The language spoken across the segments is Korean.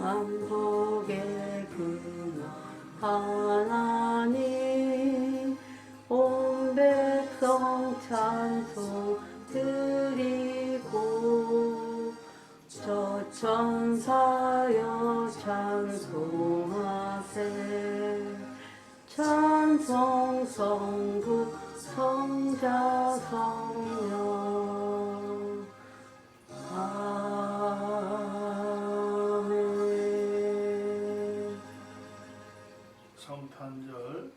만복의 근원 하나님 온 백성 찬송 드리고 저 천사여 찬송하세 찬송 성부 성자 성령 아멘. 성탄절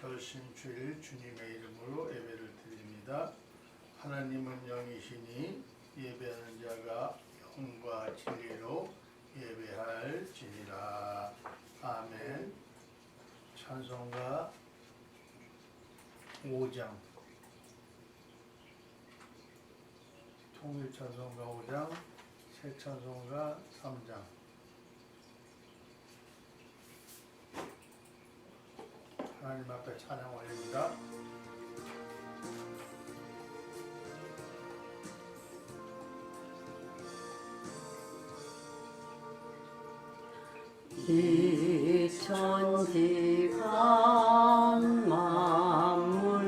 결심주일 주님의 이름으로 예배를 드립니다. 하나님은 영이시니 예배하는 자가 영과 진리로 예배할지니라. 아멘. 찬송가 5장 통일찬송가 5장 새찬송가 3장 하나님 앞에 찬양 올립니다. 이 천지간 만물들아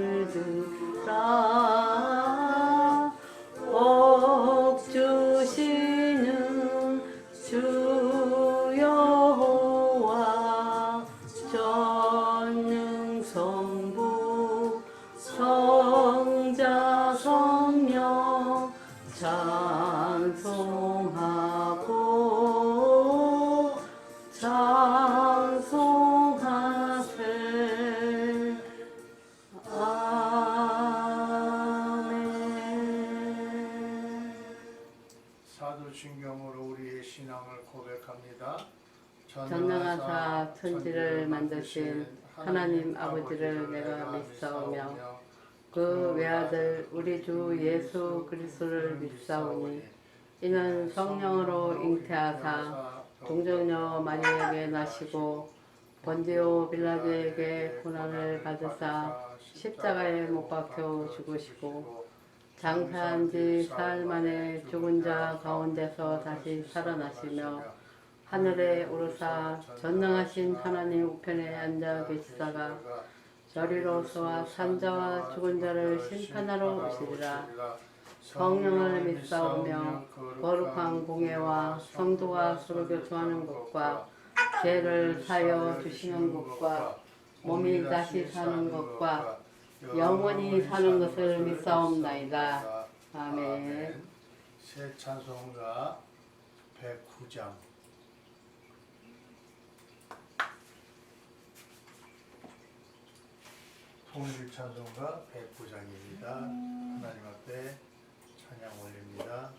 복 주시는 주 여호와 전능 성부 성자 성령 찬송하고 찬송하세 아멘. 사도신경으로 우리의 신앙을 고백합니다. 전능하사 천지를 만드신 하나님 아버지를 내가 믿사오며 그 외아들 우리 주 예수 그리스도를 믿사오니 이는 성령으로 잉태하사 동정녀 마리아에게 나시고 본디오 빌라도에게 고난을 받으사 십자가에 못 박혀 죽으시고 장사한 지 사흘 만에 죽은 자 가운데서 다시 살아나시며 하늘에 오르사 전능하신 하나님 우편에 앉아 계시다가 저리로서와 산자와 죽은 자를 심판하러 오시리라. 성령을 믿사오며 거룩한 공예와 성도가 서로 교통하는 것과 죄를 사여 주시는 것과 몸이 다시 사는 것과 영원히 사는 것을 믿사옵나이다. 아멘. 새 찬송가 109장 통일 찬송가 109장입니다. 하나님 앞에 찬양 올립니다.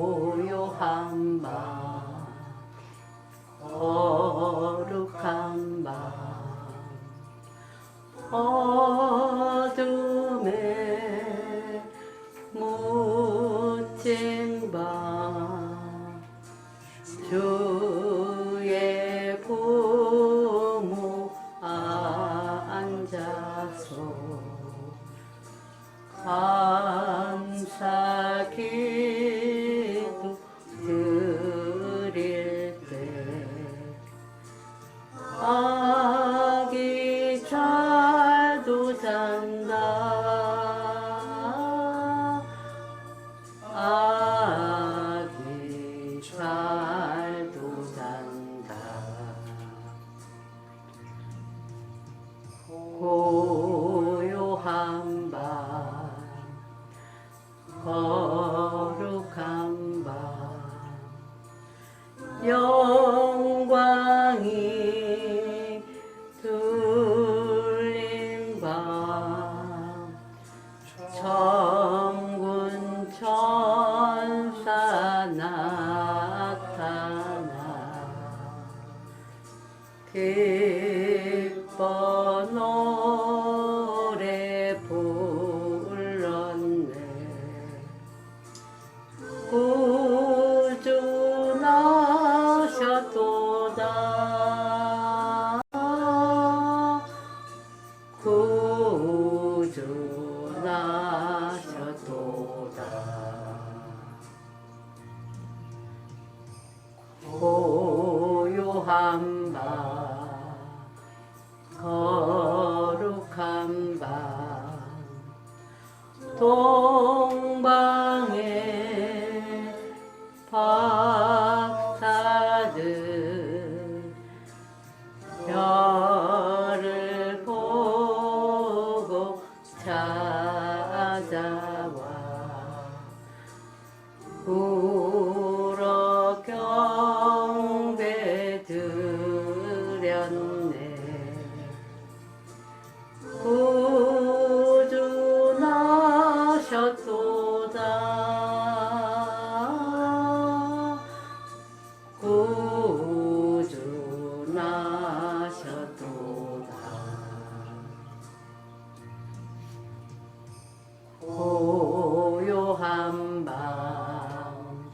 고요한 밤 거룩한 밤 어둠에 묻힌 밤 주의 부모 앉아서 감사 기도 드릴 때 아기 잘도 잔다 아기 잘도 잔다 고요한 밤 거룩한 밤 영광이 둘린 밤 천군 천사 나타나 기뻐 노래 부르 거룩한 밤 동방의 박사들 별을 보고 찾아와 울어 경배 드렸네. 구주 나셨도다. 구주 나셨도다. 고요한 밤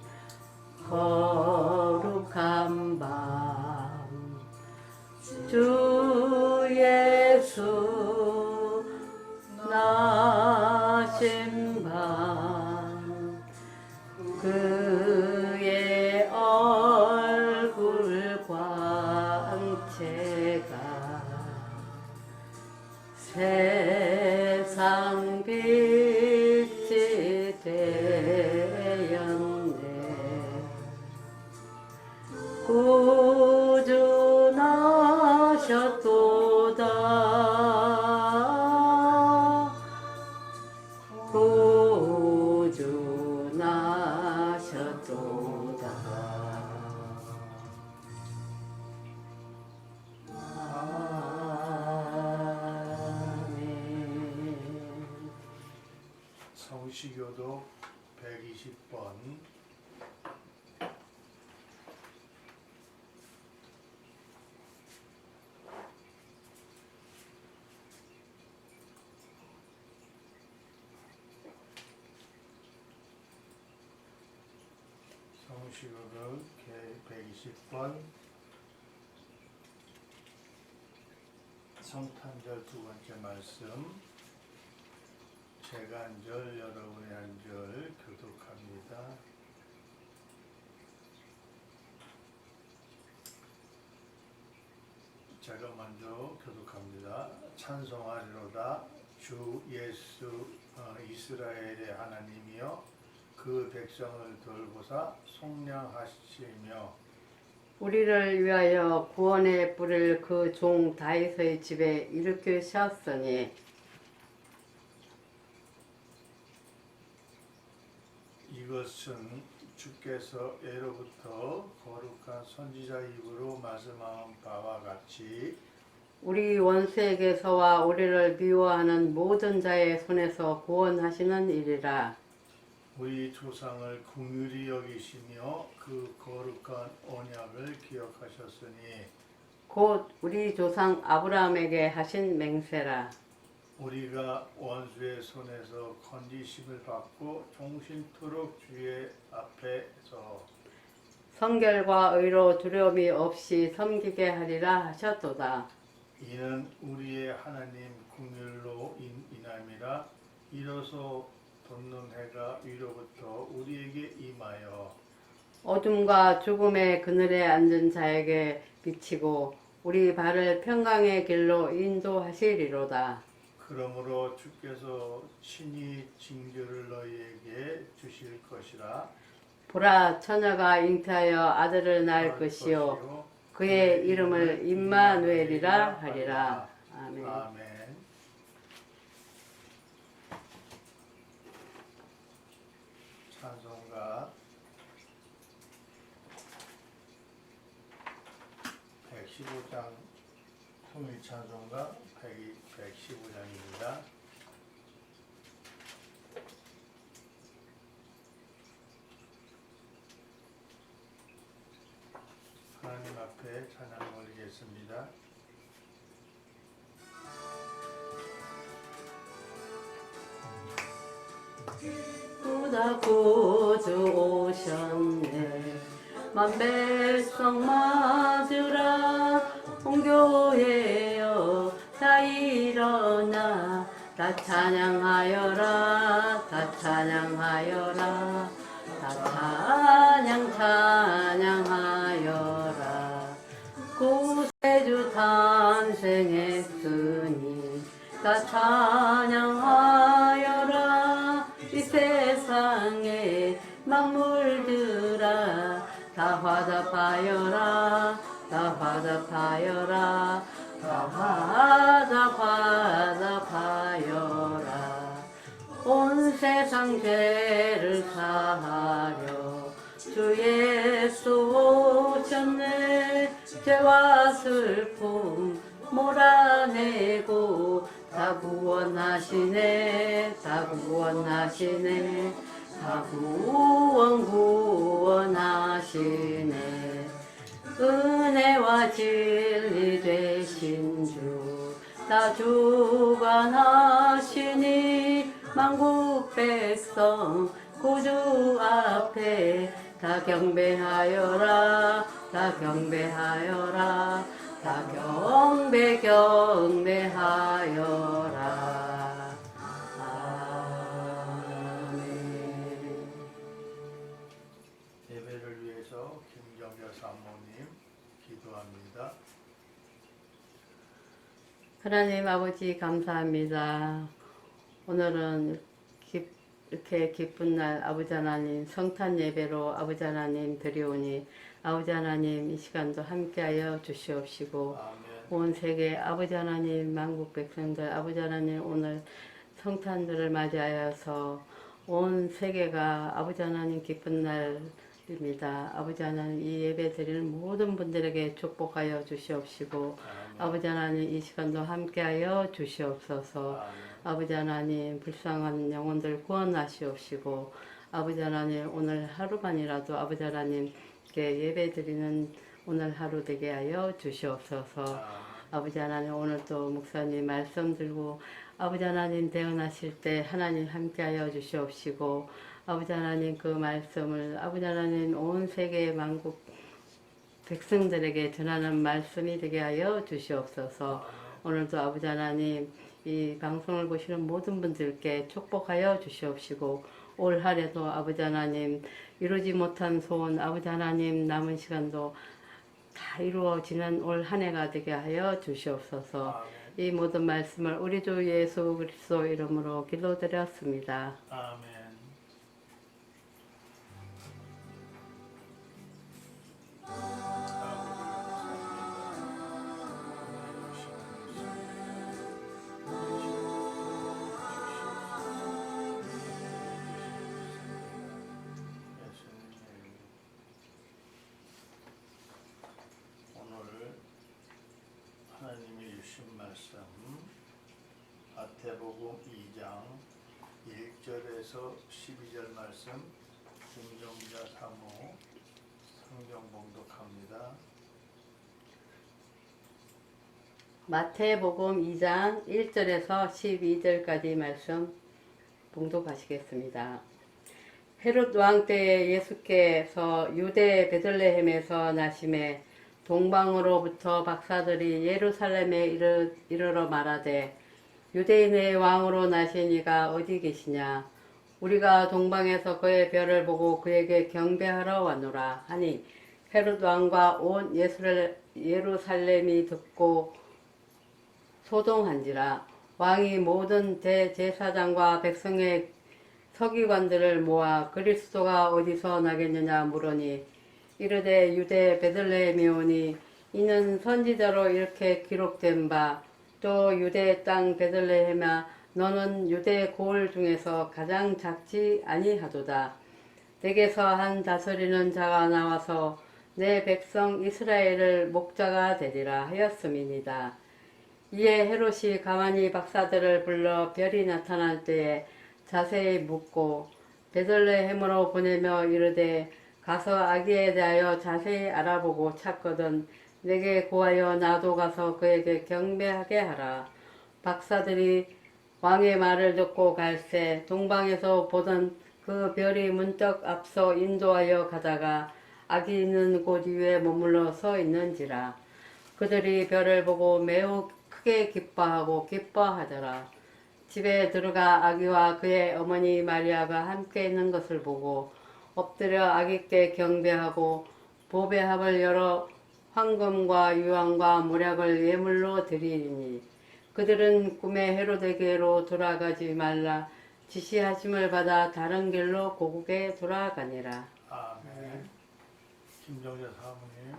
거룩한 밤 주 예수 나신 밤 그의 얼굴 광채가 세상 빛이 되었네. 구주 나셨도다. 구주 나셨도다. 아멘. 성시교도 120번. 성시교도 120번. 성탄절 두 번째 말씀. 제가 한 절, 여러분의 한 절 교독합니다. 제가 먼저 교독합니다. 찬송하리로다. 주 예수 이스라엘의 하나님이여 그 백성을 돌보사 속량하시며 우리를 위하여 구원의 뿔을 그 종 다윗의 집에 일으키셨으니 이것은 주께서 예로부터 거룩한 선지자 입으로 말씀한 바와 같이 우리 원수에게서와 우리를 미워하는 모든 자의 손에서 구원하시는 일이라. 우리 조상을 긍휼히 여기시며 그 거룩한 언약을 기억하셨으니 곧 우리 조상 아브라함에게 하신 맹세라. 우리가 원수의 손에서 건지심을 받고 종신토록 주의 앞에서 성결과 의로 두려움이 없이 섬기게 하리라 하셨도다. 이는 우리의 하나님 긍휼로 인함이라. 이로써 돋는 해가 위로부터 우리에게 임하여 어둠과 죽음의 그늘에 앉은 자에게 비치고 우리 발을 평강의 길로 인도하시리로다. 그러므로 주께서 친히 징조를 너희에게 주실 것이라. 보라, 처녀가 잉태하여 아들을 낳을 것이요 그의 이름을 임마누엘이라 하리라. 아멘. 아멘. 찬송가 115장 통일 찬송가 115장입니다. 하나님 앞에 찬양 올리겠습니다. 보다 구주 오셨네. 만백성 맞으라. 홍교회여 다 일어나. 다 찬양하여라. 다 찬양하여라. 다 찬양하여라. 구세주 탄생했소. 다 찬양하여라. 이 세상의 만물들아 다 화답하여라. 다 화답하여라. 다 화답하여라. 온 세상 죄를 사하려 주 예수 오셨네. 죄와 슬픔 몰아내고 다 구원하시네. 다 구원하시네. 다 구원하시네. 은혜와 진리 되신 주 다 주관하시니 만국 백성 구주 앞에 다 경배하여라. 다 경배하여라. 다 경배하여라. 아멘. 예배를 위해서 김경자 사모님 기도합니다. 하나님 아버지 감사합니다. 오늘은 이렇게 기쁜 날 아버지 하나님 성탄 예배로 아버지 하나님 드리오니 아버지 하나님 이 시간도 함께하여 주시옵시고 아멘. 온 세계 아버지 하나님 만국 백성들 아버지 하나님 오늘 성탄들을 맞이하여서 온 세계가 아버지 하나님 기쁜 날입니다. 아버지 하나님 이 예배 드리는 모든 분들에게 축복하여 주시옵시고 아버지 하나님 이 시간도 함께하여 주시옵소서. 아버지 하나님 불쌍한 영혼들 구원하시옵시고 아버지 하나님 오늘 하루만이라도 아버지 하나님께 예배드리는 오늘 하루 되게 하여 주시옵소서. 아버지 하나님 오늘 또 목사님 말씀 들고 아버지 하나님 대언하실 때 하나님 함께하여 주시옵시고 아버지 하나님 그 말씀을 아버지 하나님 온 세계 만국 백성들에게 전하는 말씀이 되게 하여 주시옵소서. 오늘도 아버지 하나님 이 방송을 보시는 모든 분들께 축복하여 주시옵시고 올 한해도 아버지 하나님 이루지 못한 소원 아버지 하나님 남은 시간도 다 이루어지는 올 한해가 되게 하여 주시옵소서. 이 모든 말씀을 우리 주 예수 그리스도 이름으로 기도드렸습니다. 아멘. 오늘 하나님이 주신 말씀 마태복음 2장 1절에서 12절 말씀 김정자 사모 성경 봉독합니다. 마태복음 2장 1절에서 12절까지 말씀 봉독하시겠습니다. 헤롯 왕 때에 예수께서 유대 베들레헴에서 나심에 동방으로부터 박사들이 예루살렘에 이르러 말하되 유대인의 왕으로 나신 이가 어디 계시냐? 우리가 동방에서 그의 별을 보고 그에게 경배하러 왔노라 하니 헤롯 왕과 온 예루살렘이 듣고 소동한지라. 왕이 모든 대제사장과 백성의 서기관들을 모아 그리스도가 어디서 나겠느냐 물으니 이르되 유대 베들레헴이오니 이는 선지자로 이렇게 기록된 바 또 유대 땅 베들레헴아 너는 유대 고을 중에서 가장 작지 아니하도다. 내게서 한 다스리는 자가 나와서 내 백성 이스라엘을 목자가 되리라 하였음이니이다. 이에 헤롯이 가만히 박사들을 불러 별이 나타날 때에 자세히 묻고 베들레헴으로 보내며 이르되 가서 아기에 대하여 자세히 알아보고 찾거든 내게 고하여 나도 가서 그에게 경배하게 하라. 박사들이 왕의 말을 듣고 갈새 동방에서 보던 그 별이 문득 앞서 인도하여 가다가 아기 있는 곳 위에 머물러 서 있는지라. 그들이 별을 보고 매우 크게 기뻐하더라. 집에 들어가 아기와 그의 어머니 마리아가 함께 있는 것을 보고 엎드려 아기께 경배하고 보배합을 열어 황금과 유황과 모략을 예물로 드리니 그들은 꿈에 헤로데게로 돌아가지 말라 지시하심을 받아 다른 길로 고국에 돌아가니라. 아멘. 김정재 사모님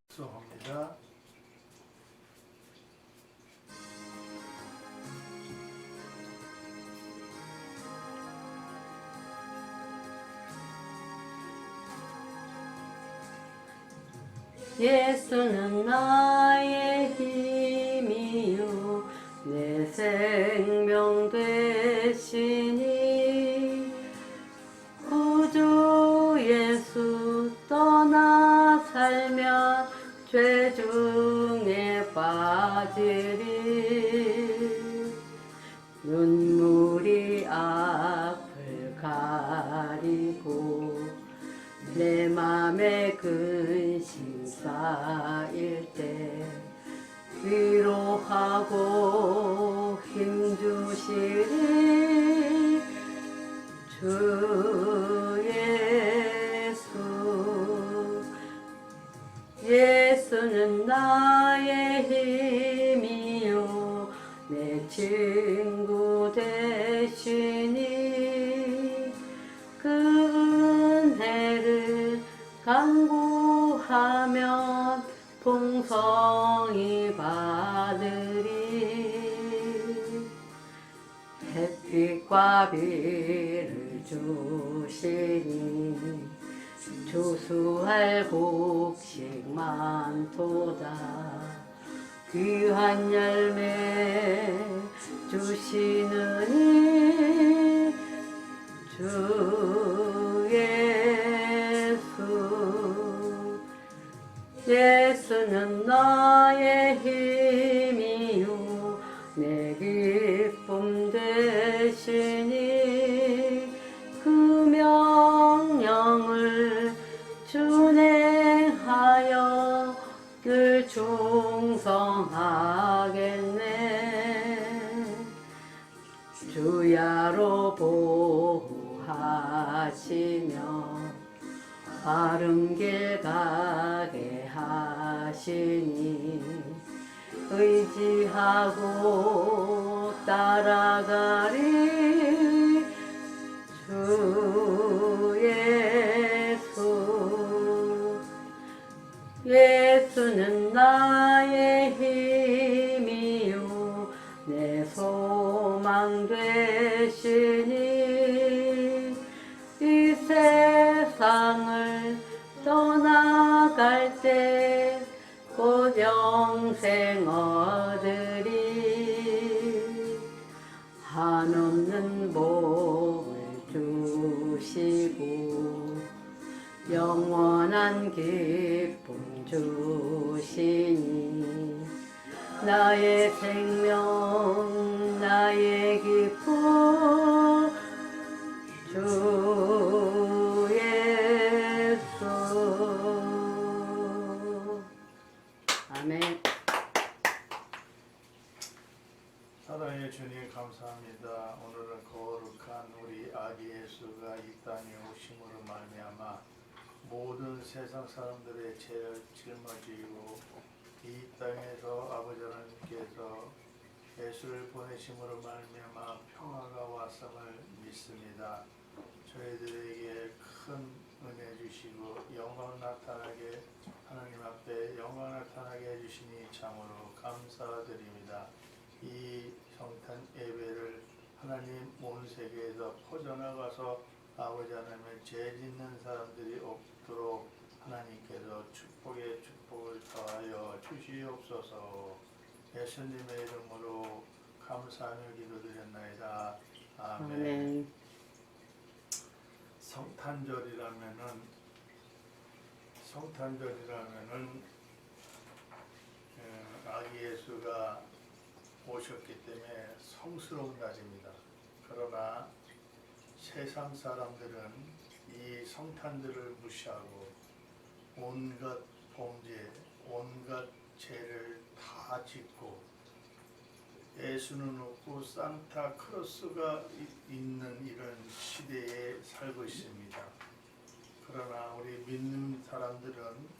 수고합니다. 예수는 나의 힘이요 내 생명 되시니 구주 예수 떠나 살면 죄 중에 빠지리 눈물이 앞을 가리고 내 맘에 근심 쌓일 때 위로하고 힘주시리 주 예수. 예수는 나의 힘이요 내 친구 되시니 그 은혜를 간구하면 풍성히 받으리. 햇빛과 비를 주시니 조수할 곡식 많도다. 귀한 열매 주시느니 주 예수. 예수는 나의 힘이요 내 기쁨 되시니 그 명령을 준행하여 늘 충성하겠네. 주야로 보호하시며 바른 길 가게 하시니 의지하고 따라가리 주 예수. 예수는 나의 힘이요 내 소망 되시니 이 세상을 떠나갈 때 곧 영생 얻으리. 한없는 복을 주시고 영원한 기쁨 주시니 나의 생명 나의 기쁨 주 예수. 아멘. 사랑의 주님 감사합니다. 오늘은 거룩한 우리 아기 예수가 이 땅에 오심으로 말미암아 모든 세상 사람들의 죄를 짊어지고 이 땅에서 아버지 하나님께서 예수를 보내심으로 말미암아 평화가 왔음을 믿습니다. 저희들에게 큰 은혜 주시고 영광 나타나게 하나님 앞에 영광 나타나게 해주시니 참으로 감사드립니다. 이 성탄 예배를 하나님 온 세계에서 퍼져나가서 아버지 하나님의 죄 짓는 사람들이 없도록 하나님께서 축복에 축복을 더하여 주시옵소서. 예수님의 이름으로 감사하며 기도드렸나이다. 아멘. 아멘. 성탄절이라면은 아기 예수가 오셨기 때문에 성스러운 날입니다. 그러나 세상 사람들은 이 성탄절을 무시하고 온갖 범죄, 온갖 죄를 다 짓고 예수는 없고 산타크로스가 있는 이런 시대에 살고 있습니다. 그러나 우리 믿는 사람들은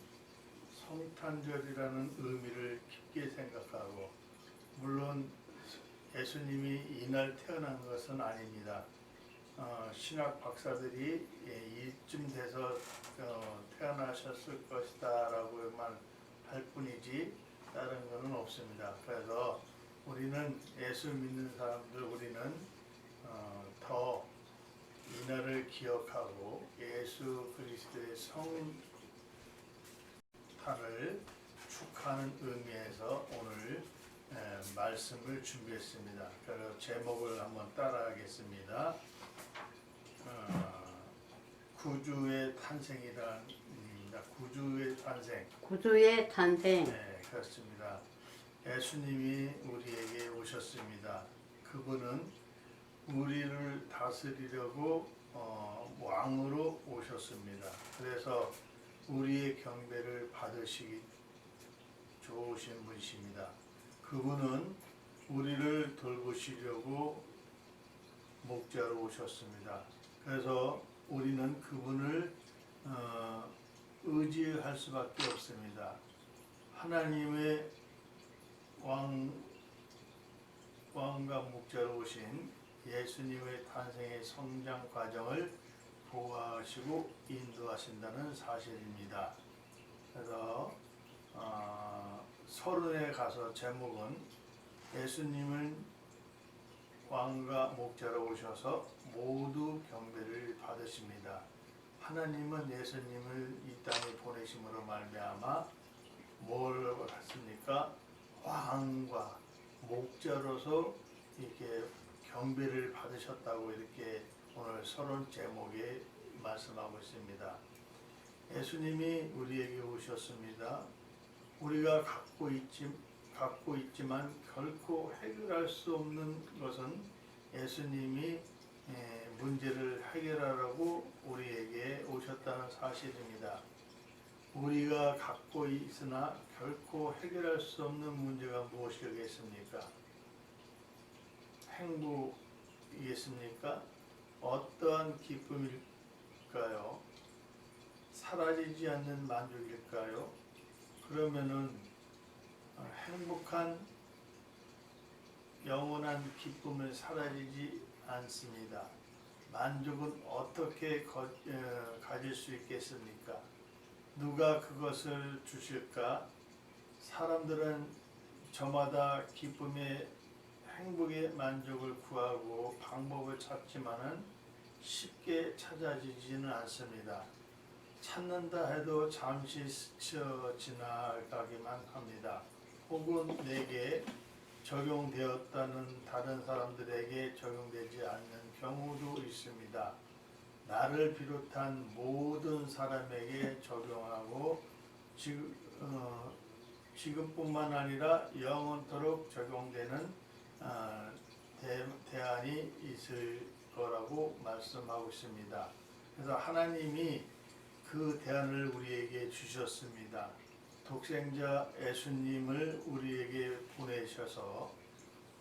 성탄절이라는 의미를 깊게 생각하고 물론 예수님이 이날 태어난 것은 아닙니다. 신학 박사들이 이쯤 돼서 태어나셨을 것이다라고만 할 뿐이지 다른 것은 없습니다. 그래서 우리는 예수 믿는 사람들 우리는 더 이날을 기억하고 예수 그리스도의 성탄을 축하하는 의미에서 오늘 말씀을 준비했습니다. 그래서 제목을 한번 따라하겠습니다. 구주의 탄생이라는 의미입니다. 구주의 탄생. 구주의 탄생. 네, 그렇습니다. 예수님이 우리에게 오셨습니다. 그분은 우리를 다스리려고 왕으로 오셨습니다. 그래서 우리의 경배를 받으시기 좋으신 분이십니다. 그분은 우리를 돌보시려고 목자로 오셨습니다. 그래서 우리는 그분을 의지할 수밖에 없습니다. 하나님의 왕과 목자로 오신 예수님의 탄생의 성장 과정을 보호하시고 인도하신다는 사실입니다. 그래서 서론에 가서 제목은 예수님은 왕과 목자로 오셔서 모두 경배를 받으십니다. 하나님은 예수님을 이 땅에 보내심으로 말미암아 뭘 했습니까? 왕과 목자로서 이렇게 경배를 받으셨다고 이렇게 오늘 서론 제목에 말씀하고 있습니다. 예수님이 우리에게 오셨습니다. 우리가 갖고 있지만 결코 해결할 수 없는 것은 예수님이 문제를 해결하라고 우리에게 오셨다는 사실입니다. 우리가 갖고 있으나 결코 해결할 수 없는 문제가 무엇이겠습니까? 행복이겠습니까? 어떠한 기쁨일까요? 사라지지 않는 만족일까요? 그러면은 행복한 영원한 기쁨은 사라지지 않습니다. 만족은 어떻게 가질 수 있겠습니까? 누가 그것을 주실까? 사람들은 저마다 기쁨의 행복의 만족을 구하고 방법을 찾지만은 쉽게 찾아지지는 않습니다. 찾는다 해도 잠시 스쳐 지나가기만 합니다. 혹은 내게 적용되었다는 다른 사람들에게 적용되지 않는 경우도 있습니다. 나를 비롯한 모든 사람에게 적용하고 지금뿐만 아니라 영원토록 적용되는 대안이 있을 거라고 말씀하고 있습니다. 그래서 하나님이 그 대안을 우리에게 주셨습니다. 독생자 예수님을 우리에게 보내셔서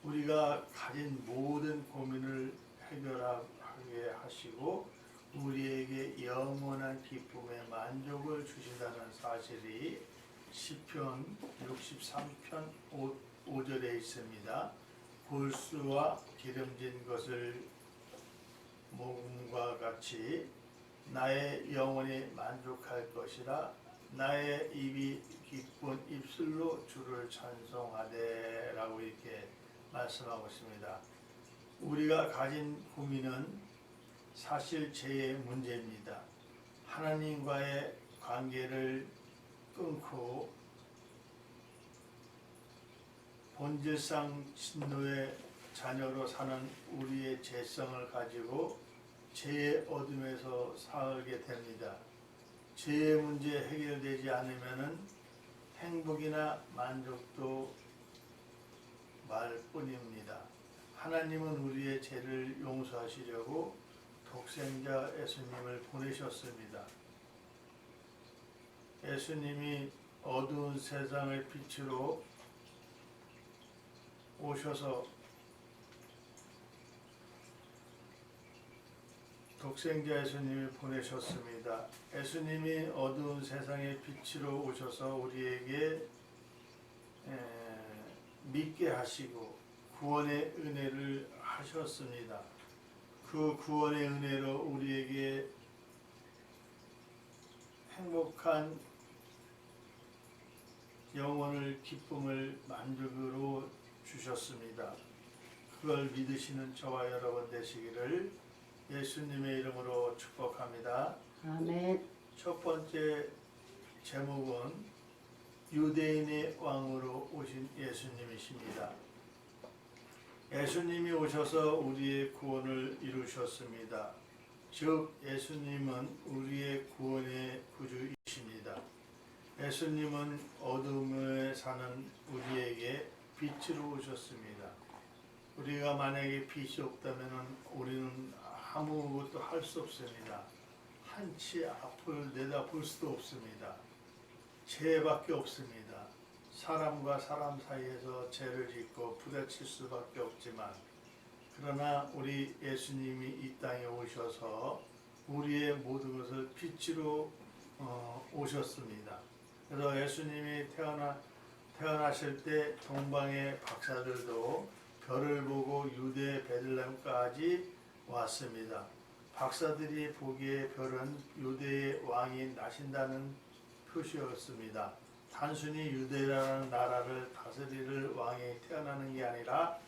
우리가 가진 모든 고민을 해결하게 하시고 우리에게 영원한 기쁨의 만족을 주신다는 사실이 시편 63편 5절에 있습니다. 골수와 기름진 것을 먹음과 같이 나의 영혼이 만족할 것이라. 나의 입이 기쁜 입술로 주를 찬송하되 라고 이렇게 말씀하고 있습니다. 우리가 가진 고민은 사실 죄의 문제입니다. 하나님과의 관계를 끊고 본질상 진노의 자녀로 사는 우리의 죄성을 가지고 죄의 어둠에서 살게 됩니다. 죄의 문제 해결되지 않으면 행복이나 만족도 말뿐입니다. 하나님은 우리의 죄를 용서하시려고 독생자 예수님을 보내셨습니다. 예수님이 어두운 세상의 빛으로 오셔서 독생자 예수님을 보내셨습니다. 예수님이 어두운 세상의 빛으로 오셔서 우리에게 믿게 하시고 구원의 은혜를 하셨습니다. 그 구원의 은혜로 우리에게 행복한 영혼을 기쁨을 만족으로 주셨습니다. 그걸 믿으시는 저와 여러분 되시기를 예수님의 이름으로 축복합니다. 아멘. 첫 번째 제목은 유대인의 왕으로 오신 예수님이십니다. 예수님이 오셔서 우리의 구원을 이루셨습니다. 즉 예수님은 우리의 구원의 구주이십니다. 예수님은 어둠에 사는 우리에게 빛으로 오셨습니다. 우리가 만약에 빛이 없다면 우리는 아무것도 할 수 없습니다. 한치 앞을 내다볼 수도 없습니다. 죄밖에 없습니다. 사람과 사람 사이에서 죄를 짓고 부딪힐 수밖에 없지만 그러나 우리 예수님이 이 땅에 오셔서 우리의 모든 것을 빛으로 오셨습니다. 그래서 예수님이 태어나실 때 동방의 박사들도 별을 보고 유대 베들레헴까지 왔습니다. 박사들이 보기에 별은 유대의 왕이 나신다는 표시였습니다. 단순히 유대라는 나라를 다스릴 왕이 태어나는 게 아니라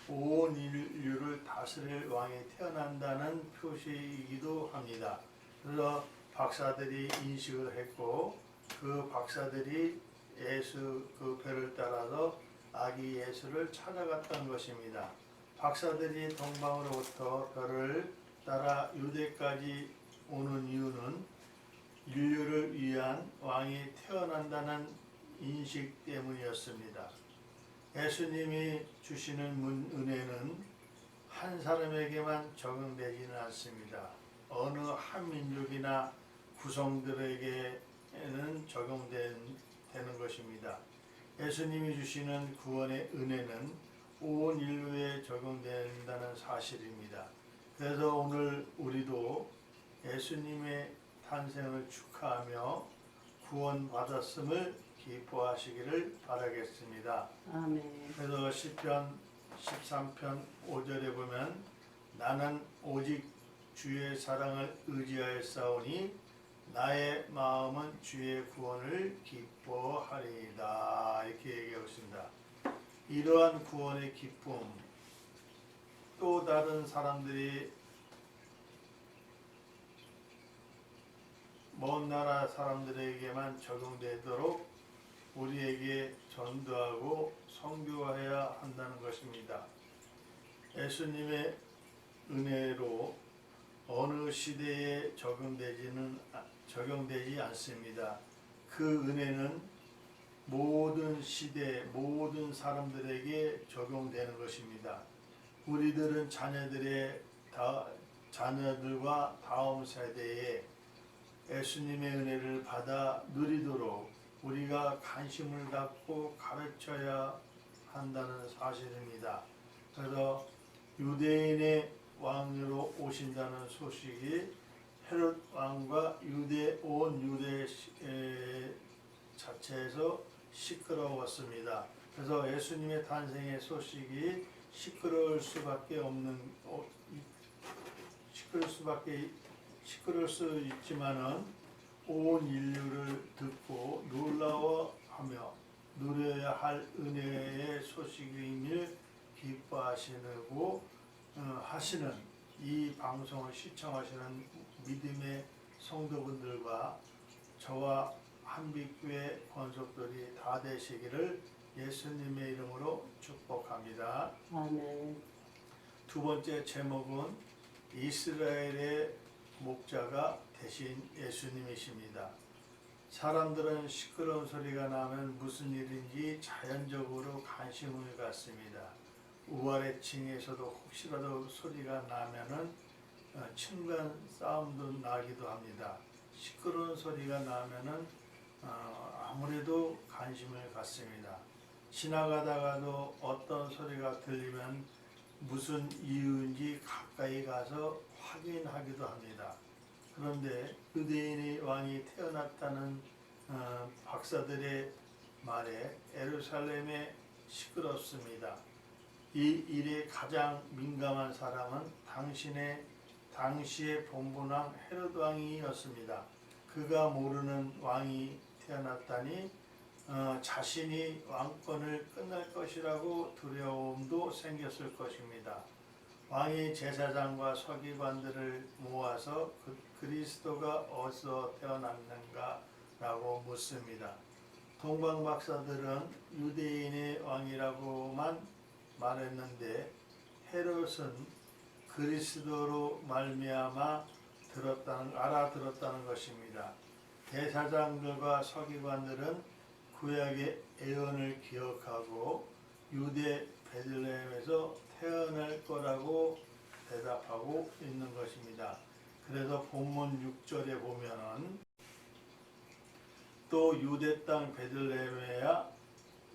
온 인류를 다스릴 왕이 태어난다는 표시이기도 합니다. 그래서 박사들이 인식을 했고 그 박사들이 예수 그 별을 따라서 아기 예수를 찾아갔던 것입니다. 박사들이 동방으로부터 별을 따라 유대까지 오는 이유는 인류를 위한 왕이 태어난다는 인식 때문이었습니다. 예수님이 주시는 은혜는 한 사람에게만 적용되지는 않습니다. 어느 한 민족이나 구성들에게는 적용되는 것입니다. 예수님이 주시는 구원의 은혜는 온 인류에 적용된다는 사실입니다. 그래서 오늘 우리도 예수님의 탄생을 축하하며 구원받았음을 기뻐하시기를 바라겠습니다. 아멘. 그래서 시편 13편 5절에 보면 나는 오직 주의 사랑을 의지하였사오니 나의 마음은 주의 구원을 기뻐하리이다 이렇게 얘기하고 있습니다. 이러한 구원의 기쁨 또 다른 사람들이 먼 나라 사람들에게만 적용되도록 우리에게 전도하고 선교해야 한다는 것입니다. 예수님의 은혜로 어느 시대에 적용되지 않습니다. 그 은혜는 모든 시대, 모든 사람들에게 적용되는 것입니다. 우리들은 자녀들과 다음 세대에 예수님의 은혜를 받아 누리도록 우리가 관심을 갖고 가르쳐야 한다는 사실입니다. 그래서 유대인의 왕으로 오신다는 소식이 헤롯 왕과 온 유대 자체에서 시끄러웠습니다. 그래서 예수님의 탄생의 소식이 시끄러울 수 있지만은 온 인류를 듣고 놀라워하며 누려야 할 은혜의 소식임을 기뻐하시고 하시는 이 방송을 시청하시는 믿음의 성도분들과 저와 한빛교회 권속들이 다 되시기를 예수님의 이름으로 축복합니다. 아멘. 두 번째 제목은 이스라엘의 목자가 되신 예수님이십니다. 사람들은 시끄러운 소리가 나면 무슨 일인지 자연적으로 관심을 갖습니다. 우아래층에서도 혹시라도 소리가 나면은 층간 싸움도 나기도 합니다. 시끄러운 소리가 나면은 아무래도 관심을 갖습니다. 지나가다가도 어떤 소리가 들리면 무슨 이유인지 가까이 가서 확인하기도 합니다. 그런데 유대인의 왕이 태어났다는 박사들의 말에 예루살렘에 시끄럽습니다. 이 일에 가장 민감한 사람은 당시의 본분왕 헤롯 왕이었습니다. 그가 모르는 왕이 태어났다니 자신이 왕권을 끝날 것이라고 두려움도 생겼을 것입니다. 왕이 제사장과 서기관들을 모아서 그리스도가 어디서 태어났는가 라고 묻습니다. 동방 박사들은 유대인의 왕이라고만 말했는데 헤롯은 그리스도로 말미암아 알아들었다는 것입니다. 대사장들과 서기관들은 구약의 예언을 기억하고 유대 베들레헴에서 태어날 거라고 대답하고 있는 것입니다. 그래서 본문 6절에 보면은 또 유대 땅 베들레헴에야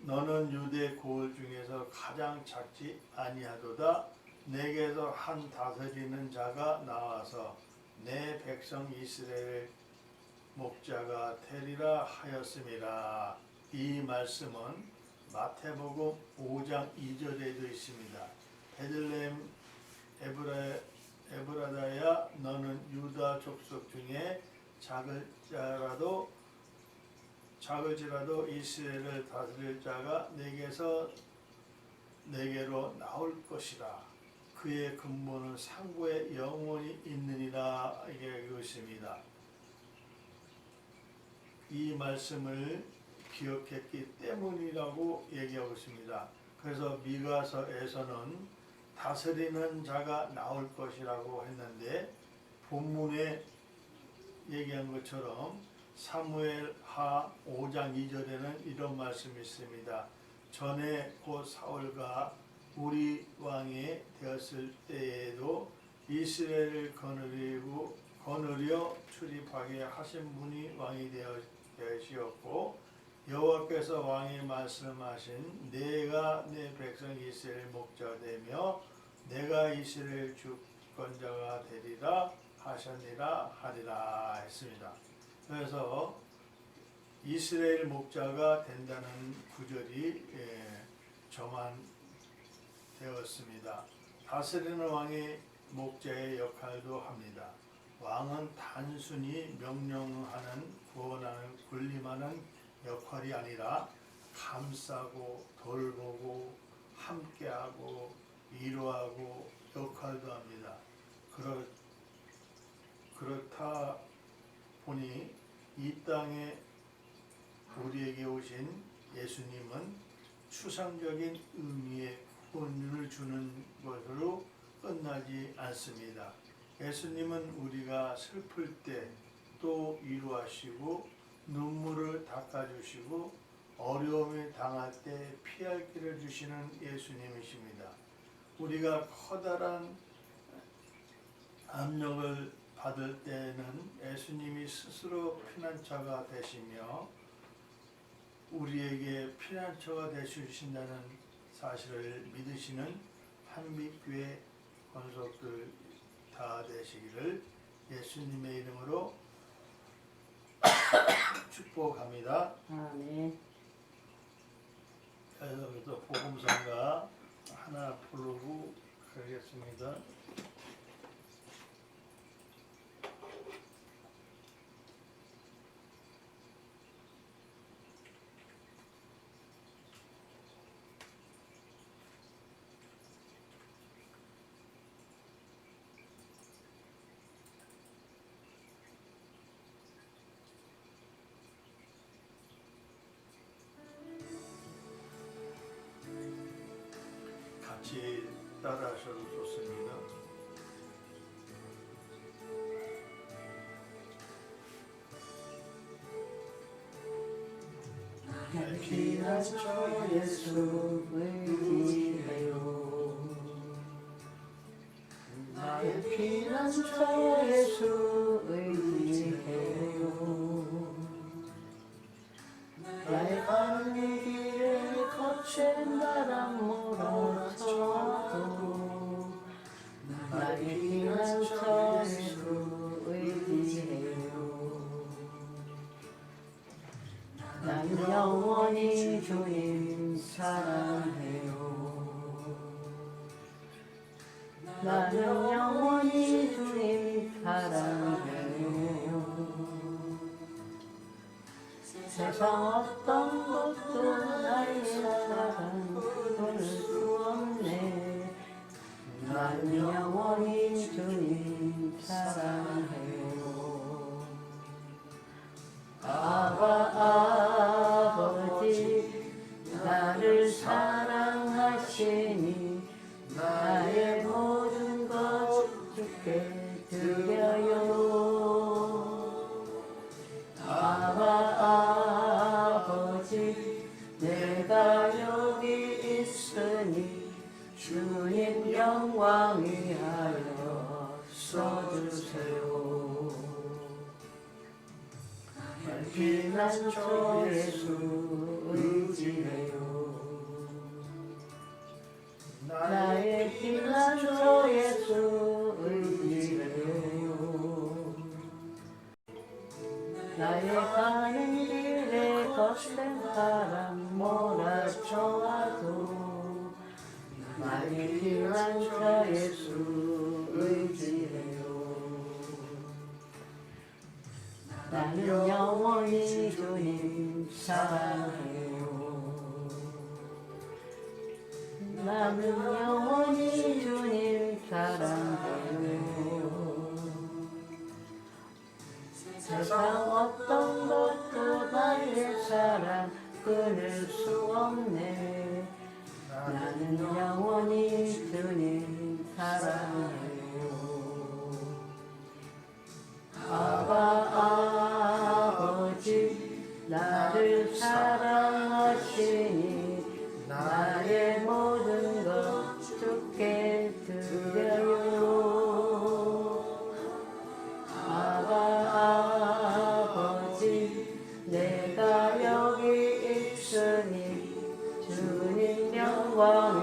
너는 유대 고을 중에서 가장 작지 아니하도다. 내게서 한 다스리는 자가 나와서 내 백성 이스라엘 목자가 되리라 하였음이라. 이 말씀은 마태복음 5장 2절에도 있습니다. 베들레헴 에브라다야 너는 유다 족속 중에 작을지라도 이스라엘을 다스릴 자가 내게로 나올 것이라. 그의 근본은 상고에 영원히 있느니라. 이게 그것입니다. 이 말씀을 기억했기 때문이라고 얘기하고 있습니다. 그래서 미가서에서는 다스리는 자가 나올 것이라고 했는데 본문에 얘기한 것처럼 사무엘하 5장 2절에는 이런 말씀이 있습니다. 전에 곧 사울과 우리 왕이 되었을 때에도 이스라엘을 거느려 출입하게 하신 분이 왕이 되시었고 여호와께서 왕이 말씀하신 내가 내 백성 이스라엘 목자가 되며 내가 이스라엘 주권자가 되리라 하셨니라 하리라 했습니다. 그래서 이스라엘 목자가 된다는 구절이 저만되었습니다. 다스리는 왕이 목자의 역할도 합니다. 왕은 단순히 명령하는 구원하는 군림하는 역할이 아니라 감싸고 돌보고 함께하고 위로하고 역할도 합니다. 그렇다 보니 이 땅에 우리에게 오신 예수님은 추상적인 의미의 구원을 주는 것으로 끝나지 않습니다. 예수님은 우리가 슬플 때 또 위로하시고 눈물을 닦아주시고 어려움에 당할 때 피할 길을 주시는 예수님이십니다. 우리가 커다란 압력을 받을 때는 예수님이 스스로 피난처가 되시며 우리에게 피난처가 되주신다는 사실을 믿으시는 한빛교회 권속들 다 되시기를 예수님의 이름으로 축복합니다. 아멘. 그래서 복음성가 하나 부르고 가겠습니다. 같이 따라하셔도 좋습니다. 나의 피난처 예수 의지해요. 나의 피난처 예수 의지해요. 나의 가는 이 길에 거친 나랑 멀어져도 나의 피난처 예수 의지해요. 난 영원히 주님 사랑해요. 나는 영원히 주님 사랑해요. 세상 어떤 것도 나의 사랑 끊을 수 없네. 나는 영원히 주님 사랑해요. 아버지 나를 사랑하시니 나의 모든 것 주께 드려요. 아버지 내가 여기 있으니 주님 영광 위하여 써주세요. 피난처 예수 의지해요. 나의 피난처 예수 의지해요. 나의 가는 길에 거센 바람 몰아쳐와도 나의 피난처 예수 의지해요. 나는 영원히 주님 사랑해요. 나는 영원히 주님 사랑해요. 세상 어떤 것도 나의 사랑 끊을 수 없네. 나는 영원히 주님 사랑해요. 아버지 나를 사랑하시니 나의 모든 것 주께 드려요. 아버지 내가 여기 있으니 주님 영광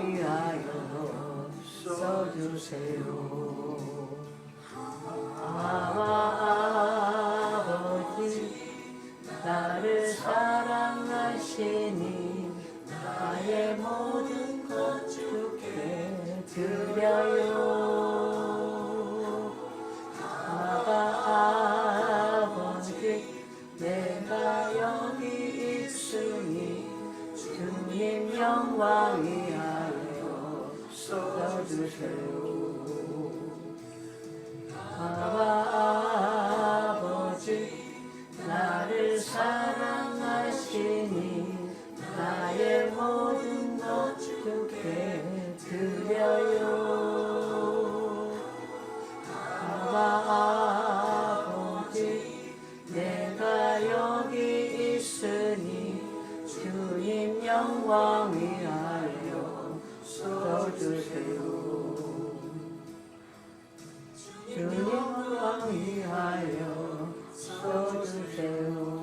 위하여 써주세요. 아버지 나를 사랑하시니 나의 모든 것 주께 드려요. 아버지 내가 여기 있으니 주님 영광 위하여 써주세요. 아버지 나를 사랑하시니 나의 모든 것 주께 드려요. 아버지 내가 여기 있으니 주님 영광 위하여 써주세요. 주님 영광 위하여 써주세요.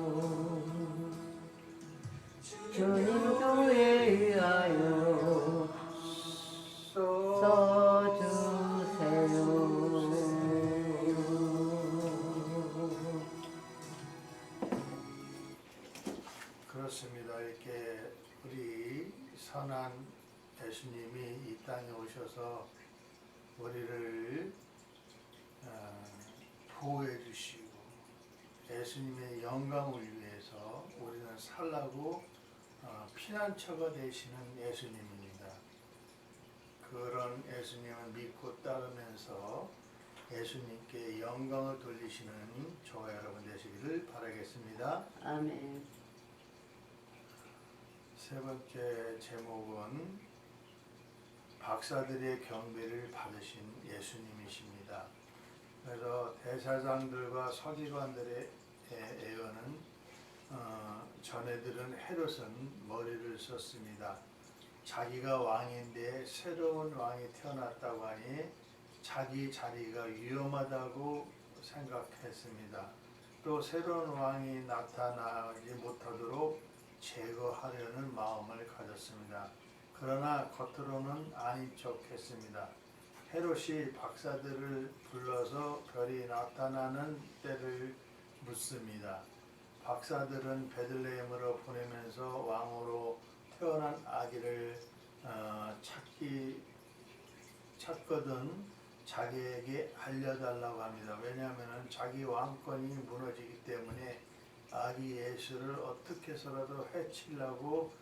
주님 교회 위하여 써주세요. 그렇습니다. 이렇게 우리 선한 예수님이 이 땅에 오셔서 우리를 보호해 주시고 예수님의 영광을 위해서 우리는 살라고 피난처가 되시는 예수님입니다. 그런 예수님을 믿고 따르면서 예수님께 영광을 돌리시는 저와 여러분 되시기를 바라겠습니다. 아멘. 세 번째 제목은 박사들의 경배를 받으신 예수님이십니다. 그래서 대사장들과 서기관들의 애원은 전에들은 헤롯은 머리를 썼습니다. 자기가 왕인데 새로운 왕이 태어났다고 하니 자기 자리가 위험하다고 생각했습니다. 또 새로운 왕이 나타나지 못하도록 제거하려는 마음을 가졌습니다. 그러나 겉으로는 아닌 척했습니다. 헤롯이 박사들을 불러서 별이 나타나는 때를 묻습니다. 박사들은 베들레헴으로 보내면서 왕으로 태어난 아기를 찾거든 자기에게 알려달라고 합니다. 왜냐하면 자기 왕권이 무너지기 때문에 아기 예수를 어떻게 해서라도 해치려고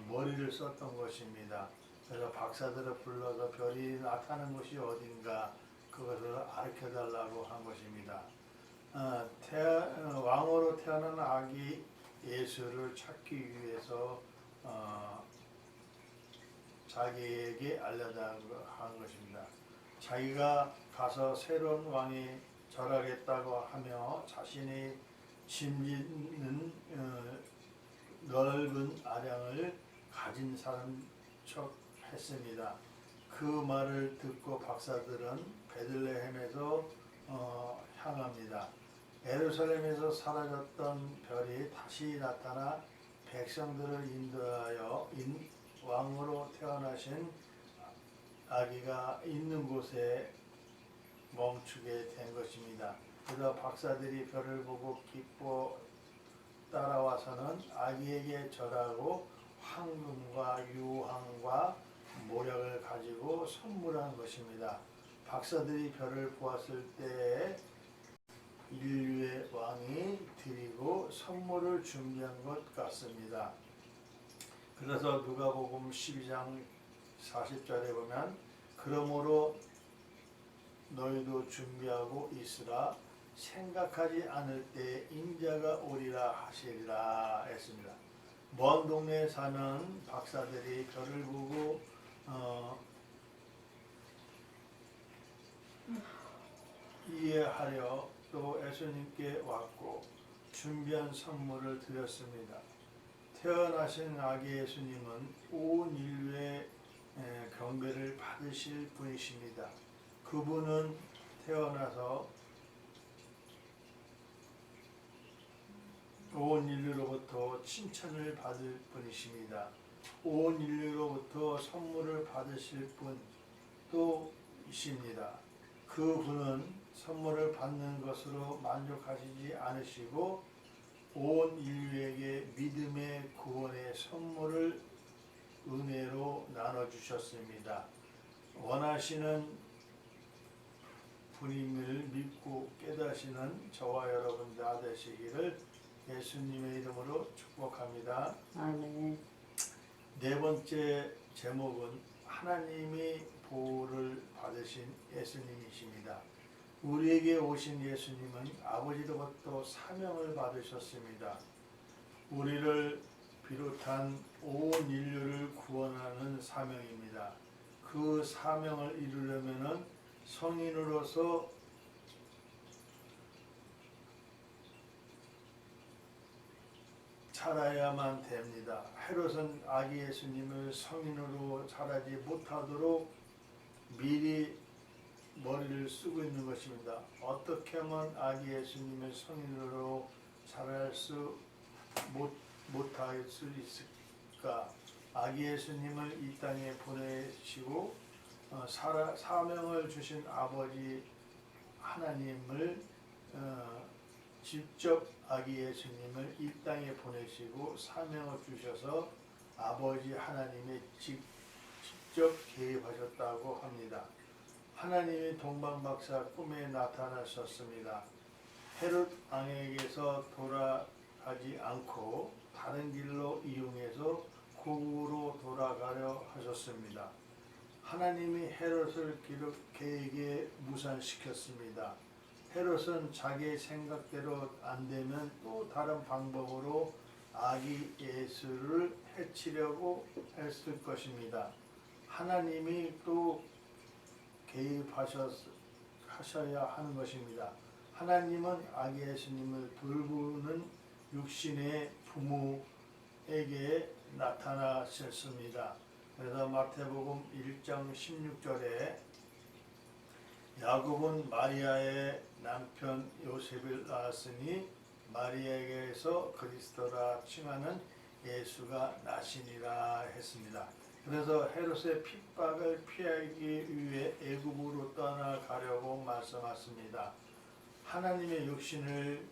머리를 썼던 것입니다. 그래서 박사들을 불러서 별이 나타나는 곳이 어딘가 그것을 알려달라고 한 것입니다. 왕으로 태어난 아기 예수를 찾기 위해서 자기에게 알려달라고 한 것입니다. 자기가 가서 새로운 왕이 절하겠다고 하며 자신이 짐짓는 넓은 아량을 가진 사람 척 했습니다. 그 말을 듣고 박사들은 베들레헴에서 향합니다. 예루살렘에서 사라졌던 별이 다시 나타나 백성들을 인도하여 왕으로 태어나신 아기가 있는 곳에 멈추게 된 것입니다. 그래서 박사들이 별을 보고 기뻐 따라와서는 아기에게 절하고 황금과 유황과 모략을 가지고 선물한 것입니다. 박사들이 별을 보았을 때 인류의 왕이 드리고 선물을 준비한 것 같습니다. 그래서 누가복음 12장 40절에 보면 그러므로 너희도 준비하고 있으라 생각하지 않을 때 인자가 오리라 하시리라 했습니다. 먼 동네에 사는 박사들이 별을 보고 이해하려 또 예수님께 왔고 준비한 선물을 드렸습니다. 태어나신 아기 예수님은 온 인류의 경배를 받으실 분이십니다. 그분은 태어나서 온 인류로부터 칭찬을 받을 분이십니다. 온 인류로부터 선물을 받으실 분도 이십니다. 그분은 선물을 받는 것으로 만족하시지 않으시고 온 인류에게 믿음의 구원의 선물을 은혜로 나눠주셨습니다. 원하시는 분임을 믿고 깨닫시는 저와 여러분 다 되시기를 예수님의 이름으로 축복합니다. 아멘. 네 번째 제목은 하나님이 보호를 받으신 예수님이십니다. 우리에게 오신 예수님은 아버지로부터 사명을 받으셨습니다. 우리를 비롯한 온 인류를 구원하는 사명입니다. 그 사명을 이루려면 성인으로서 살아야만 됩니다. 헤롯은 아기 예수님을 성인으로 자라지 못하도록 미리 머리를 쓰고 있는 것입니다. 어떻게 하면 아기 예수님을 성인으로 자랄 수 못할 수 있을까? 아기 예수님을 이 땅에 보내시고 사명을 주신 아버지 하나님을 직접 아기 예수님을 이 땅에 보내시고 사명을 주셔서 아버지 하나님이 직접 개입하셨다고 합니다. 하나님이 동방박사 꿈에 나타나셨습니다. 헤롯 왕에게서 돌아가지 않고 다른 길로 이용해서 고국으로 돌아가려 하셨습니다. 하나님이 헤롯을 계획에 무산시켰습니다. 헤롯은 자기의 생각대로 안 되면 또 다른 방법으로 아기 예수를 해치려고 했을 것입니다. 하나님이 또 개입하셔야 하는 것입니다. 하나님은 아기 예수님을 돌보는 육신의 부모에게 나타나셨습니다. 그래서 마태복음 1장 16절에 야곱은 마리아의 남편 요셉을 낳았으니 마리아에게서 그리스도라 칭하는 예수가 나시니라 했습니다. 그래서 헤롯의 핍박을 피하기 위해 애굽으로 떠나가려고 말씀하십니다. 하나님의 육신을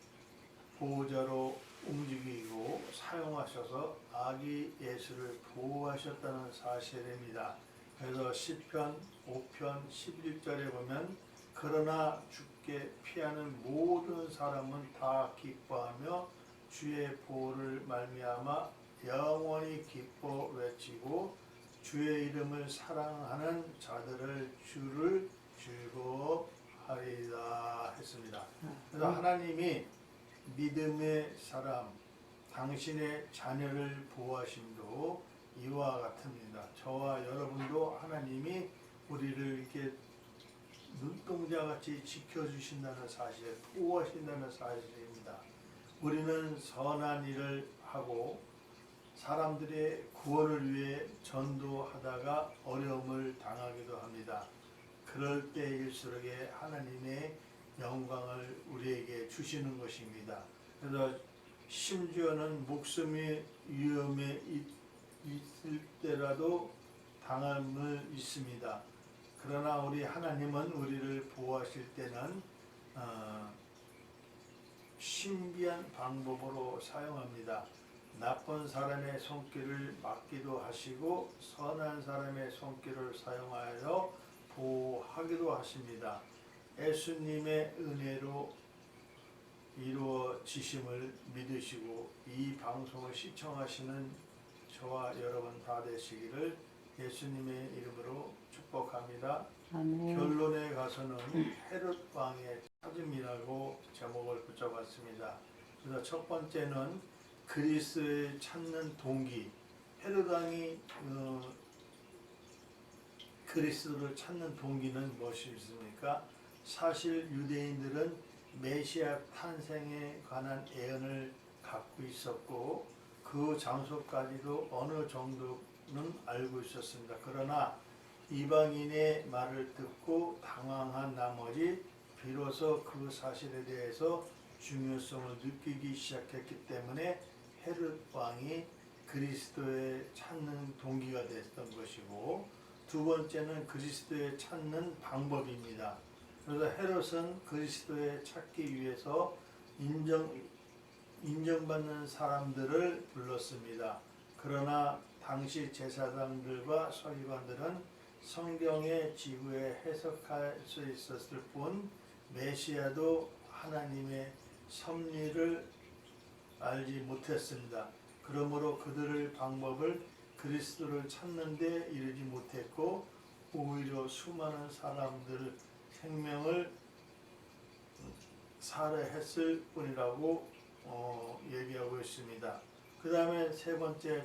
보호자로 움직이고 사용하셔서 아기 예수를 보호하셨다는 사실입니다. 그래서 시편 5편 11절에 보면 그러나 주께 피하는 모든 사람은 다 기뻐하며 주의 보호를 말미암아 영원히 기뻐 외치고 주의 이름을 사랑하는 자들을 주를 즐거워하리라 했습니다. 그래서 하나님이 믿음의 사람, 당신의 자녀를 보호하심도 이와 같습니다. 저와 여러분도 하나님이 우리를 이렇게 눈동자같이 지켜주신다는 사실, 보호하신다는 사실입니다. 우리는 선한 일을 하고 사람들의 구원을 위해 전도하다가 어려움을 당하기도 합니다. 그럴 때일수록에 하나님의 영광을 우리에게 주시는 것입니다. 그래서 심지어는 목숨이 위험에 있을 때라도 당함을 있습니다. 그러나 우리 하나님은 우리를 보호하실 때는 신비한 방법으로 사용합니다. 나쁜 사람의 손길을 막기도 하시고 선한 사람의 손길을 사용하여 보호하기도 하십니다. 예수님의 은혜로 이루어지심을 믿으시고 이 방송을 시청하시는 저와 여러분 다 되시기를 예수님의 이름으로 축복합니다. 아멘. 결론에 가서는 헤롯 왕의 찾음이라고 제목을 붙여봤습니다. 그래서 첫 번째는 그리스도를 찾는 동기. 헤롯 왕이 그리스도를 찾는 동기는 무엇이 있습니까? 사실 유대인들은 메시아 탄생에 관한 예언을 갖고 있었고 그 장소까지도 어느 정도는 알고 있었습니다. 그러나 이방인의 말을 듣고 당황한 나머지 비로소 그 사실에 대해서 중요성을 느끼기 시작했기 때문에 헤롯 왕이 그리스도에 찾는 동기가 됐던 것이고, 두 번째는 그리스도에 찾는 방법입니다. 그래서 헤롯은 그리스도에 찾기 위해서 인정받는 사람들을 불렀습니다. 그러나 당시 제사장들과 서기관들은 성경의 지구에 해석할 수 있었을 뿐 메시아도 하나님의 섭리를 알지 못했습니다. 그러므로 그들의 방법을 그리스도를 찾는 데 이르지 못했고 오히려 수많은 사람들 생명을 살해했을 뿐이라고 얘기하고 있습니다. 그 다음에 세 번째,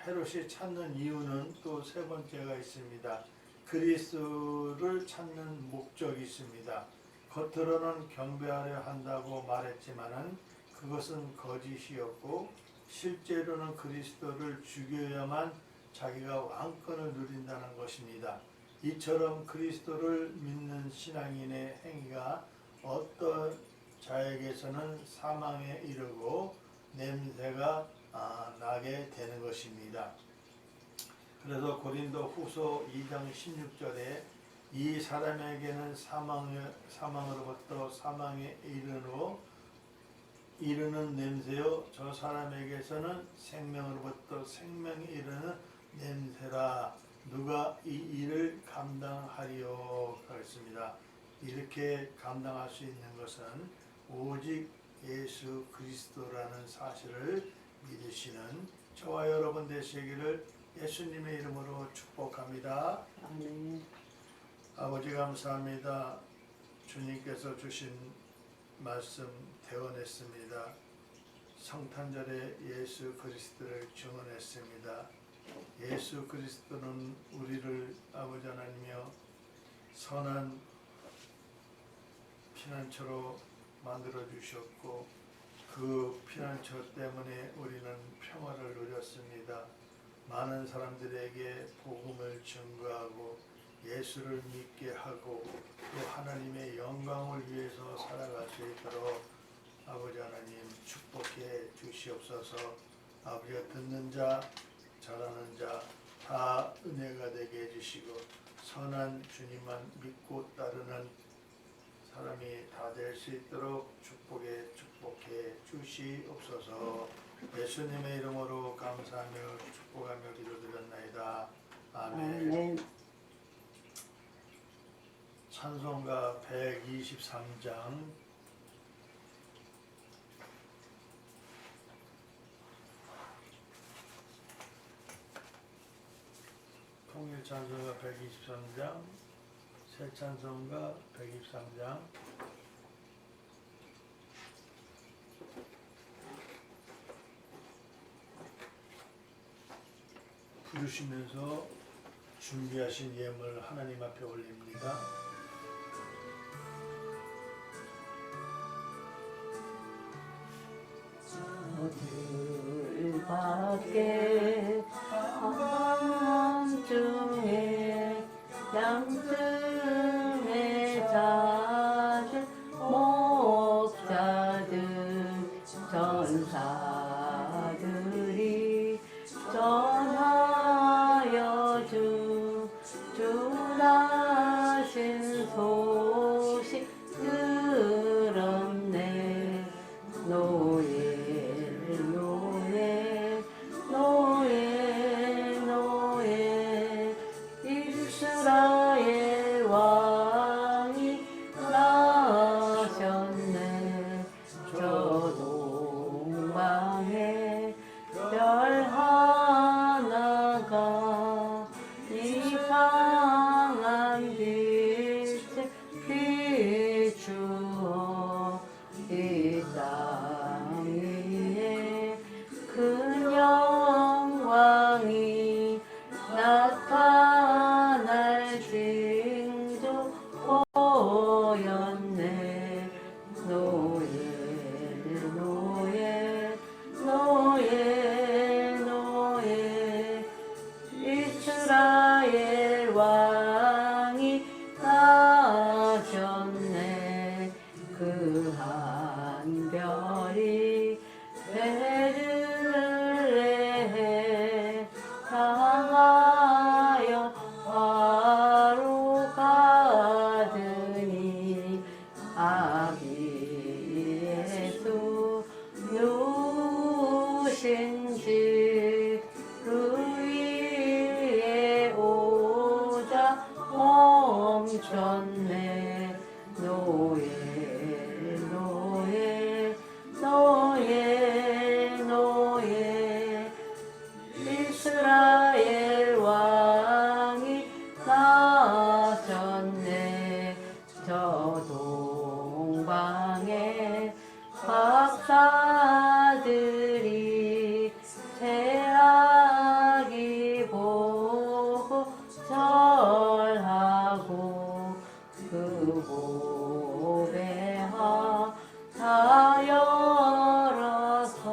헤롯이 찾는 이유는 또 세 번째가 있습니다. 그리스도를 찾는 목적이 있습니다. 겉으로는 경배하려 한다고 말했지만은 그것은 거짓이었고 실제로는 그리스도를 죽여야만 자기가 왕권을 누린다는 것입니다. 이처럼 그리스도를 믿는 신앙인의 행위가 어떤 자에게서는 사망에 이르고 냄새가 나게 되는 것입니다. 그래서 고린도 후서 2장 16절에 이 사람에게는 사망으로부터 사망에 이르는 냄새요 저 사람에게서는 생명으로부터 생명에 이르는 냄새라. 누가 이 일을 감당하리요 하겠습니다. 이렇게 감당할 수 있는 것은 오직 예수 그리스도라는 사실을 믿으시는 저와 여러분 되시기를 예수님의 이름으로 축복합니다. 아멘. 아버지 감사합니다. 주님께서 주신 말씀 대언했습니다. 성탄절에 예수 그리스도를 증언했습니다. 예수 그리스도는 우리를 아버지 하나님이여 선한 피난처로 만들어 주셨고 그 피난처 때문에 우리는 평화를 누렸습니다. 많은 사람들에게 복음을 증거하고 예수를 믿게 하고 또 하나님의 영광을 위해서 살아갈 수 있도록 아버지 하나님 축복해 주시옵소서. 아버지가 듣는 자 잘하는 자 다 은혜가 되게 해주시고 선한 주님만 믿고 따르는 사람이 다 될 수 있도록 축복해 주시옵소서. 예수님의 이름으로 감사하며 축복하며 기도드렸나이다. 아멘. 아멘. 찬송가 123장 통일 찬송가 123장 새 찬송가 123장 부르시면서 준비하신 예물 하나님 앞에 올립니다. 들밖에 한밤중에 양심에 잦은 목자들 전사들이 전하여 주나신 소식 들었네. 노예 이스라엘 왕이 나셨네. 저 동방에 별 하나가 이상한 빛을 비추어 이 땅 위에 큰 영광이 나타날 징조 보였네. 노예 이스라엘 왕이 나셨네. 그 한 별이 베들레헴 향하여 바로 가더니 아기 예수 누신지 그 위에 오자 멈췄네. 노예 이스라엘 왕이 나셨네. 저 동방에 박사들이 새아기 보고 절하고 그 보배하 다 열어서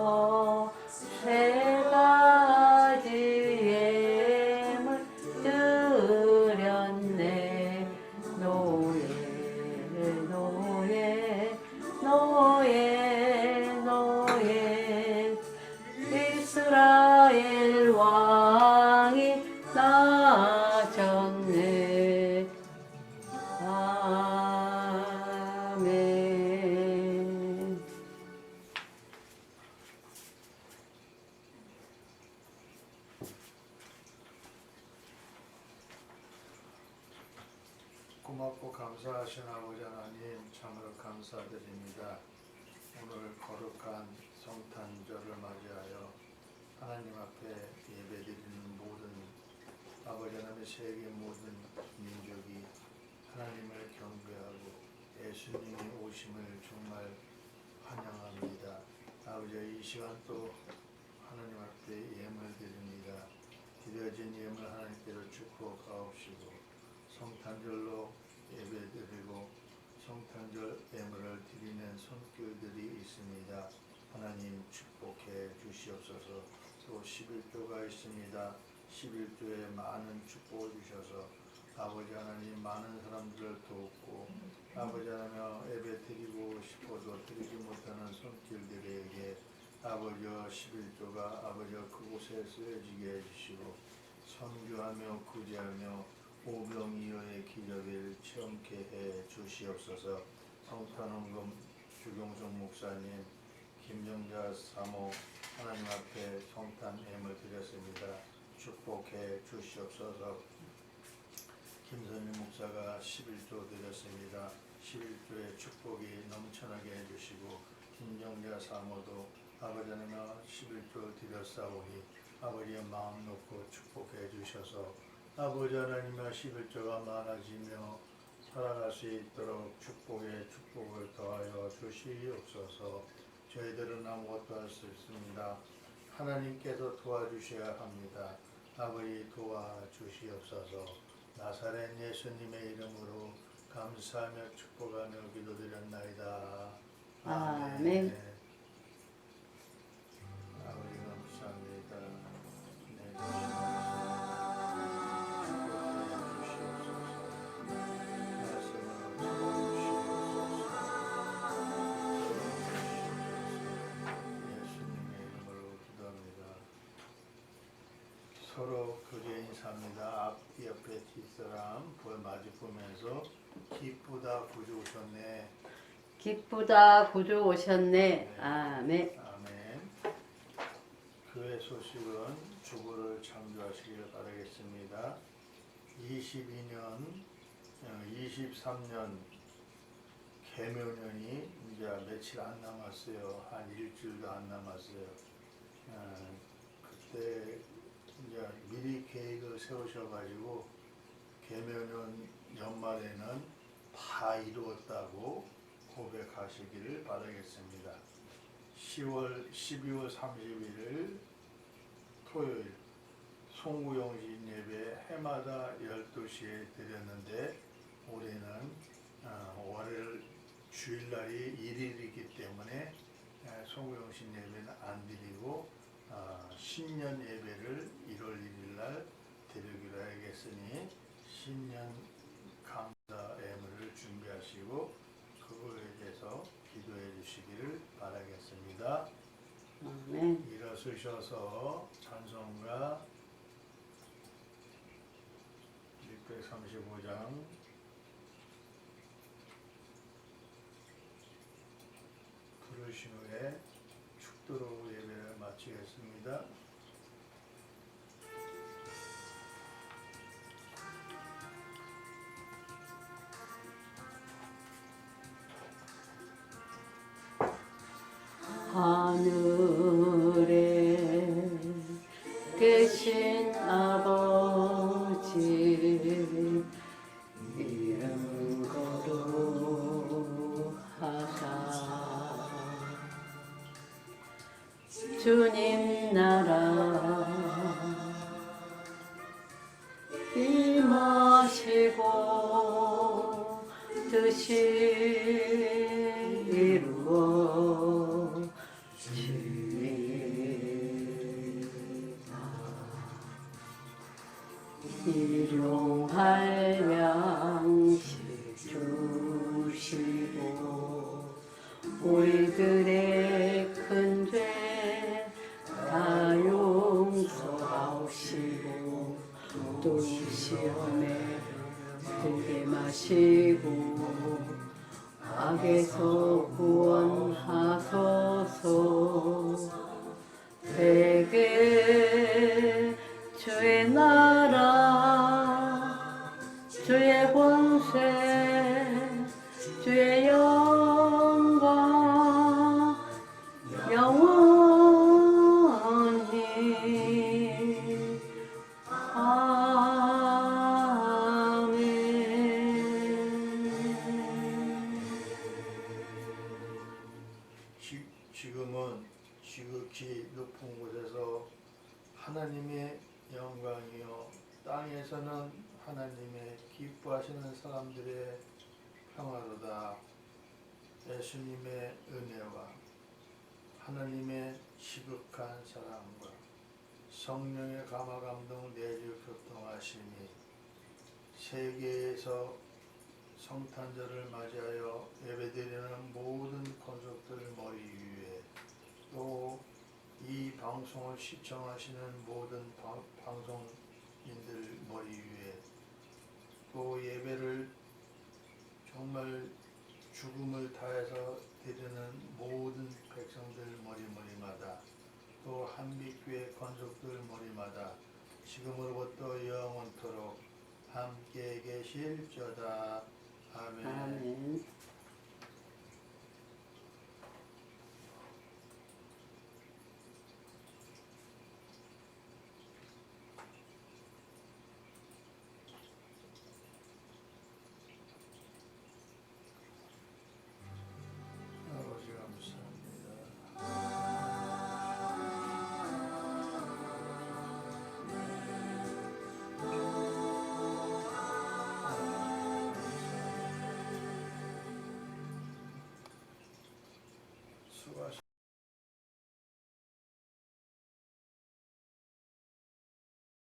세 가지 예물 드렸네. 노예 이스라엘 왕이 나셨네. 아멘. 고맙고 감사하신 아버지 하나님 참으로 감사드립니다. 오늘 거룩한 성탄절을 맞이하여 하나님 앞에 예배드리는 모든 아버지 하나님의 세계 모든 민족이 하나님을 경배하고 예수님이 오심을 정말 환영합니다. 아버지 이 시간 또 하나님 앞에 예물 드립니다. 드려진 예물 하나님께로 축복하옵시고 성탄절로 예배드리고 성탄절 예물을 드리는 손길들이 있습니다. 하나님 축복해 주시옵소서. 또 11조가 있습니다. 11조에 많은 축복을 주셔서 아버지 하나님 많은 사람들을 돕고 아버지 하나님 예배 드리고 싶어도 드리지 못하는 손길들에게 아버지여 11조가 아버지여 그곳에 쓰여지게 해주시고 선교하며 구제하며 오병이어의 기적을 체험케 해 주시옵소서. 성탄원금 주경종 목사님, 김정자 사모 하나님 앞에 성탄 예물 드렸습니다. 축복해 주시옵소서. 김선일 목사가 11조 드렸습니다. 11조의 축복이 넘쳐나게 해주시고 김정자 사모도 아버지 하나님 11조 드렸사오니 아버지의 마음 놓고 축복해 주셔서 아버지 하나님의 11조가 많아지며 살아갈 수 있도록 축복에 축복을 더하여 주시옵소서. 저희들은 아무것도 할 수 없습니다. 하나님께서 도와주셔야 합니다. 아버지 도와주시옵소서. 나사렛 예수님의 이름으로 감사하며 축복하며 기도드렸나이다. 아멘. 아버지 감사합니다. 네, 예수님의 이름으로 기도합니다. 서로 교제 인사합니다. 앞 옆에 뒷사람 마주 보면서 기쁘다 구주 오셨네. 기쁘다 구주 오셨네. 아멘. 아멘. 교회 소식은 주보를 참조하시길 바라겠습니다. 23년 개묘년이 이제 며칠 안 남았어요. 한 일주일도 안 남았어요. 그때 이제 미리 계획을 세우셔가지고 개묘년 연말에는 다 이루었다고 고백하시기를 바라겠습니다. 12월 31일 토요일 송구영신 예배 해마다 12시에 드렸는데 올해는 월요일 주일날이 1일이기 때문에 송구영신 예배는 안 드리고 신년 예배를 1월 1일날 드리기로 하겠으니 신년 감사 예물을 준비하시고 그거에 대해서 기도해 주시기를 바라겠습니다. 아멘. 일어서셔서 찬송가 635장 부르신 후에 축도로 예배를 마치겠습니다. 하늘에 계신 아버지 이름 거룩하사 주님 나라 임하시고 뜻이 이루어 일용할 양식 주시고 우리들의 큰 죄 다 용서하시고 또 시험에 들게 마시고 악에서 구원하소서. 대개 주의 나라 주의 권세 주의 영광 영원히 아멘. 지금은 지극히 높은 곳에서 하나님의 영광이요 땅에서는 하나님의 기뻐하시는 사람들의 평화로다. 예수님의 은혜와 하나님의 지극한 사랑과 성령의 감화감동 내주 교통하심이 세계에서 성탄절을 맞이하여 예배드리는 모든 권속들 머리 위에 또 이 방송을 시청하시는 모든 방송인들 머리 위에 또 예배를 정말 죽음을 이르는 모든 백성들 머리마다 또 한빛교회 건속들 머리마다 지금으로부터 영원토록 함께 계실저다. 아멘. 아멘.